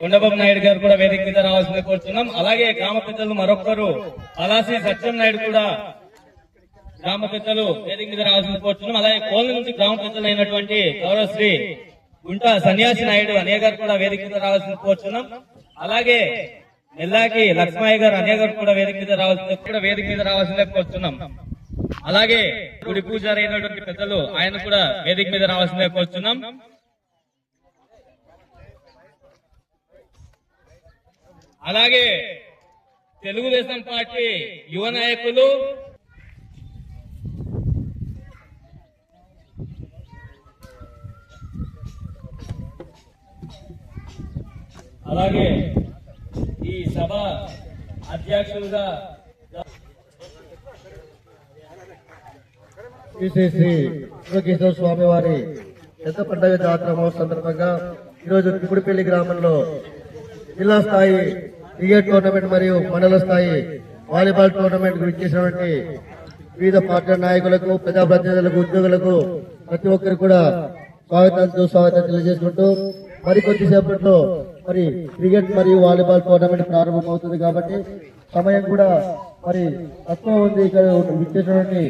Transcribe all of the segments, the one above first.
కొండబాబు నాయుడు గారు కూడా వేదిక మీద రావాల్సిందే కోరుతున్నాం. అలాగే గ్రామ పెద్దలు మరొకరు అలాసి సత్యం నాయుడు కూడా గ్రామ పెద్దలు వేదిక మీద రావాల్సింది కోరుతున్నాం. అలాగే కోళ్ళ నుంచి గ్రామ పెద్దలు అయినటువంటి గౌరవశ్రీ గుంట సన్యాసి నాయుడు అన్నయ్య గారు కూడా వేదిక మీద రావాల్సింది కోరుతున్నాం. అలాగే నెల్లాకి లక్ష్మయ్య గారు అన్నయ్య గారు కూడా వేదిక మీద రావాల్సిందే కోరుతున్నాం. అలాగే గుడి పూజారి అయినటువంటి పెద్దలు ఆయన కూడా వేదిక మీద రావాల్సిందే కోరుతున్నాం. అలాగే తెలుగుదేశం పార్టీ యువ నాయకులు అలాగే ఈ సభ అధ్యక్షులుగా శ్రీ శివకేశ్వర స్వామి వారి పెద్ద పండుగ జాతర మహోత్సవం సందర్భంగా ఈరోజు తిప్పుడిపల్లి గ్రామంలో జిల్లా స్థాయి క్రికెట్ టోర్నమెంట్ మరియు మండల స్థాయి వాలీబాల్ టోర్నమెంట్ ఇచ్చేసినటువంటి వివిధ పార్టీ నాయకులకు ప్రజాప్రతినిధులకు ఉద్యోగులకు ప్రతి ఒక్కరికి కూడా స్వాగతం తెలియజేసుకుంటూ మరికొద్దిసేపట్లో మరి క్రికెట్ మరియు వాలీబాల్ టోర్నమెంట్ ప్రారంభమవుతుంది కాబట్టి సమయం కూడా మరి తక్కువ ఉంది. ఇక్కడ ఇచ్చేసినటువంటి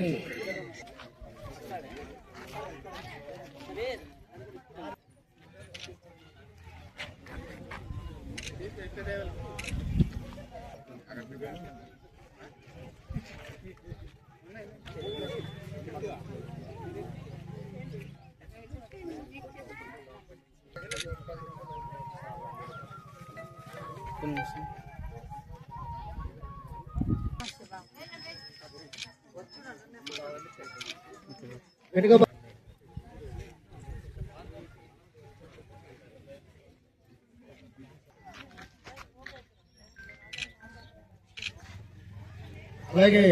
అలాగే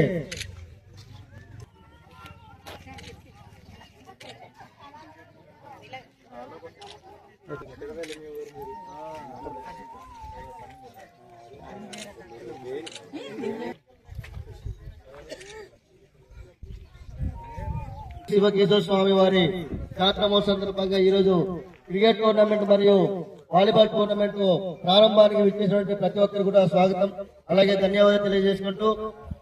శివకేశ్వర స్వామి వారి జాతర మహోత్సవం సందర్భంగా ఈరోజు క్రికెట్ టోర్నమెంట్ మరియు వాలీబాల్ టోర్నమెంట్ ప్రారంభానికి విచ్చేసినటువంటి ప్రతి ఒక్కరు కూడా స్వాగతం అలాగే ధన్యవాదాలు తెలియజేసుకుంటూ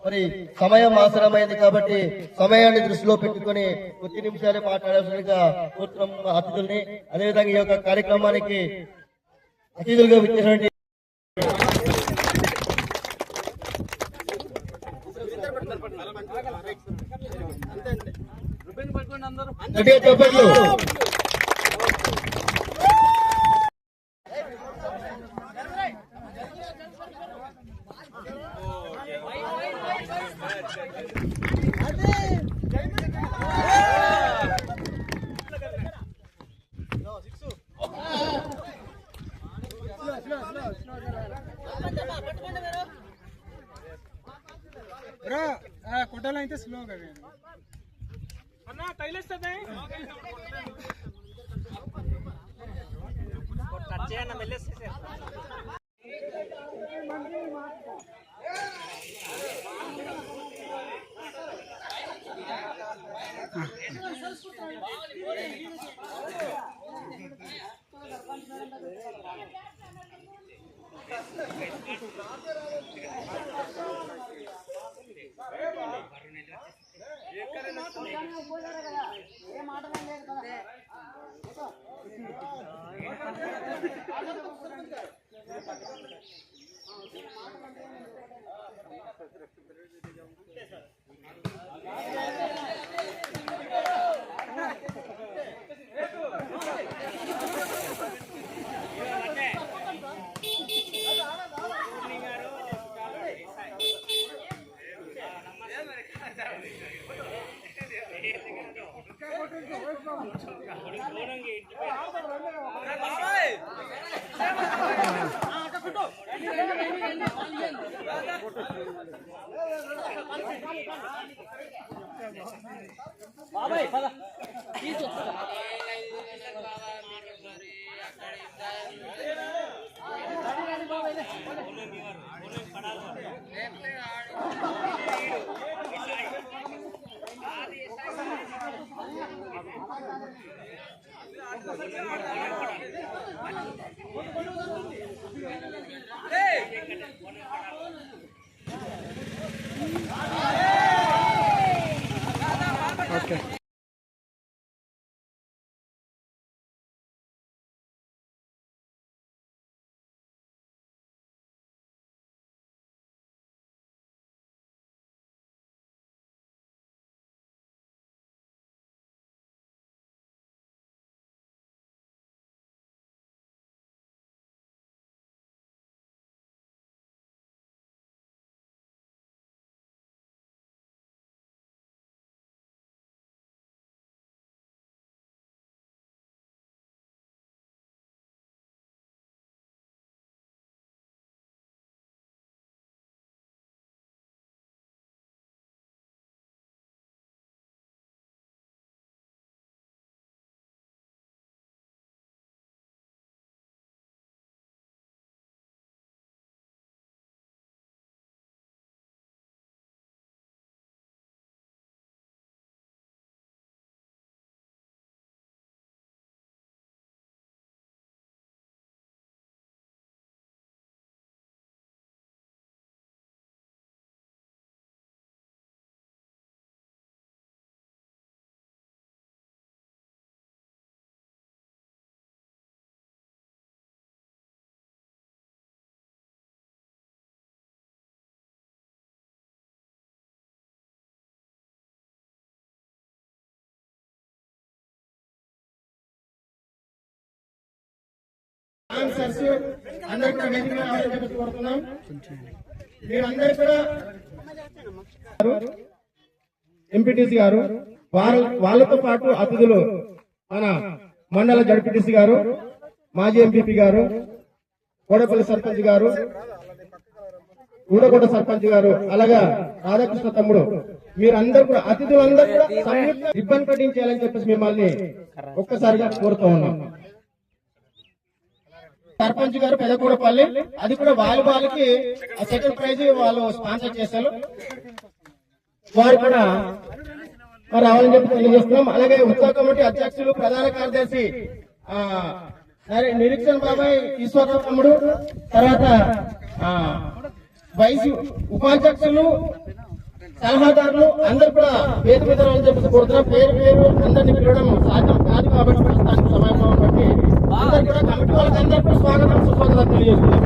మరి సమయం ఆసరమైంది కాబట్టి సమయాన్ని దృష్టిలో పెట్టుకుని కొద్ది నిమిషాలే మాట్లాడాల్సిందిగా కోరుతున్నాం అతిథుల్ని. అదేవిధంగా ఈ యొక్క కార్యక్రమానికి అతిథులుగా విచ్చేసినటువంటి చెప్పట్లు కుట్టాల అయితే స్లోగా అన్న తగిలేస్తుంది బాబాయ్ పద తీసుకొస్తా ఆన్సర్స్ అందరూ కూడా వేదిక మీద రావాలని చెప్పి కోరుతున్నాం. మీరందరూ కూడా ఎంపీటీసీ గారు వాళ్ళతో పాటు అతిథులు మన మండల జడ్పీటీసీ గారు, మాజీ ఎంపీపీ గారు, కోడపల్లి సర్పంచ్ గారు, ఊడగొండ సర్పంచ్ గారు, అలాగా రాధాకృష్ణ తమ్ముడు, మీరందరూ కూడా అతిథులందరూ కూడా సంయుక్త రిబ్బన్ కటింగ్ చేయాలని చెప్పేసి మిమ్మల్ని ఒక్కసారిగా కోరుతూ ఉన్నాం. సర్పంచ్ గారు పెదకూడపల్లి, అది కూడా వాలీబాల్ కి సెకండ్ ప్రైజ్ వాళ్ళు స్పాన్సర్ చేశారు, వారు కూడా రావాలని చెప్పి తెలియజేస్తున్నాం. అలాగే ఉత్సవ కమిటీ అధ్యక్షులు, ప్రధాన కార్యదర్శి నిరీక్షణ బాబాయ్ ఈశ్వరరావు తమ్ముడు, తర్వాత వైస్ ఉపాధ్యక్షులు, సలహాదారులు అందరూ కూడా వేదిక మీద రావాలని చెప్పి కోరుతున్నాం. పేరు పేరు అందరినీ పిలవడం సాధ్యం కాదు కాబట్టి ప్రస్తుతానికి సమయం బట్టి అందరూ కూడా కమిటీ వాళ్ళకి అందరూ కూడా స్వాగతం సుస్వాగతం తెలియజేస్తున్నాం.